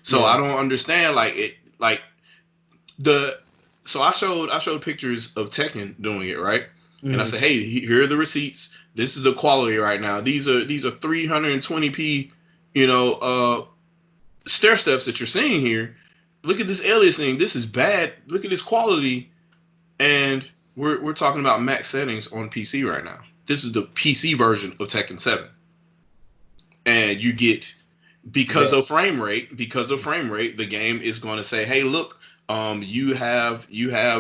So Yeah. I don't understand, like it, like the. So I showed pictures of Tekken doing it, right, and I Mm-hmm. said, hey, here are the receipts. This is the quality right now. These are 320p, you know, stair steps that you're seeing here. Look at this aliasing. This is bad. Look at this quality, and we're talking about max settings on PC right now. This is the PC version of Tekken 7, and you get, That. because of frame rate, the game is going to say, hey, look, you have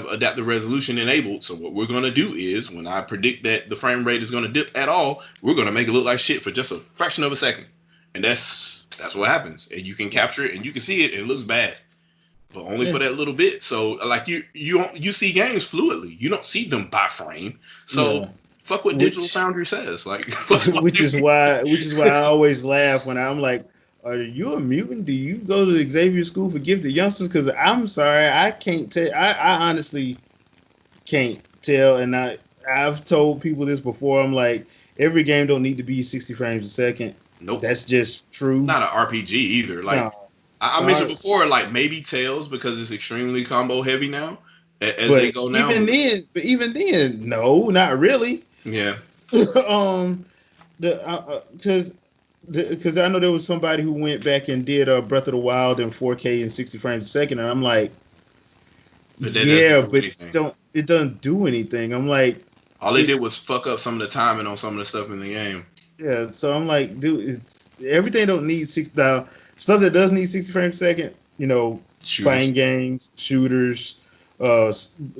adaptive resolution enabled. So what we're going to do is, when I predict that the frame rate is going to dip at all, we're going to make it look like shit for just a fraction of a second, and that's what happens. And you can capture it and you can see it, and it looks bad, but only Yeah. for that little bit. So like you see games fluidly. You don't see them by frame. So Yeah. fuck what Digital Which Foundry says. Like, which is why I always laugh when I'm like, "Are you a mutant? Do you go to Xavier School for Gifted Youngsters?" Because I'm sorry, I can't tell. I honestly can't tell, and I've told people this before. I'm like, every game don't need to be 60 frames a second. nope, That's just true. not an RPG either. Like No, I mentioned uh, before, like maybe Tails, because it's extremely combo heavy now as they but go now. even But then, no, not really. yeah, um, the because I know there was somebody who went back and did Breath of the Wild in 4K and 60 frames a second, and I'm like, but that doesn't yeah, do but anything. it doesn't do anything. I'm like, All they it did was fuck up some of the timing on some of the stuff in the game. yeah. So I'm like, dude, it's everything don't need six now. Stuff that does need 60 frames a second, fighting Shooters. games, shooters,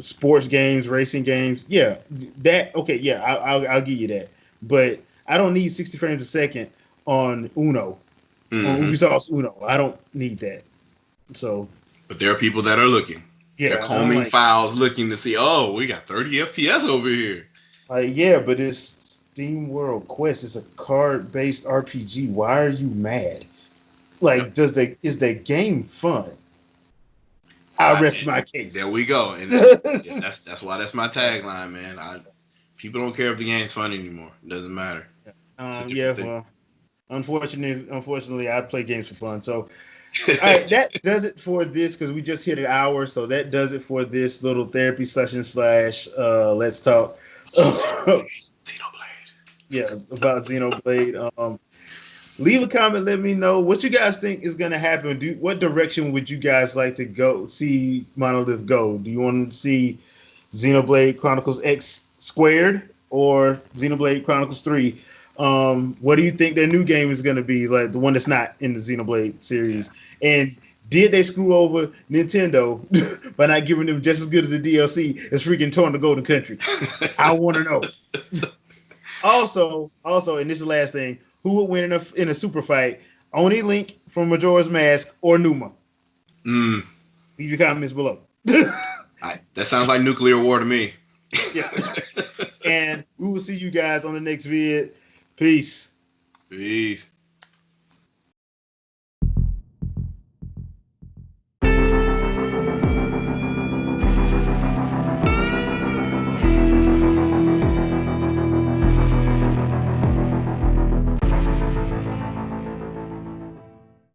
sports games, racing games. Yeah, that okay. Yeah, I'll give you that. But I don't need 60 frames a second on Uno, on Hmm. Ubisoft's Uno. I don't need that. So But there are people that are looking. They're yeah, combing files, looking to see, oh, we got 30 FPS over here. yeah, but Steam World Quest is a card-based RPG. Why are you mad? Like, is the game fun? I'll rest my case. There we go. And that's why that's my tagline, man. People don't care if the game's fun anymore. It doesn't matter. Well, unfortunately, I play games for fun. So, all right, that does it for this because we just hit an hour. So that does it for this little therapy session / let's talk. Xenoblade. Yeah, about Xenoblade. Leave a comment. Let me know what you guys think is going to happen. What direction would you guys like to see Monolith go? Do you want to see Xenoblade Chronicles X squared or Xenoblade Chronicles 3? What do you think their new game is going to be, like the one that's not in the Xenoblade series? Yeah. And did they screw over Nintendo by not giving them just as good as the DLC as freaking Torn the Golden Country? I want to know. Also, and this is the last thing, who would win in a super fight? Oni Link from Majora's Mask or Numa? Leave your comments below. That sounds like nuclear war to me. Yeah. And we will see you guys on the next vid. Peace. Peace.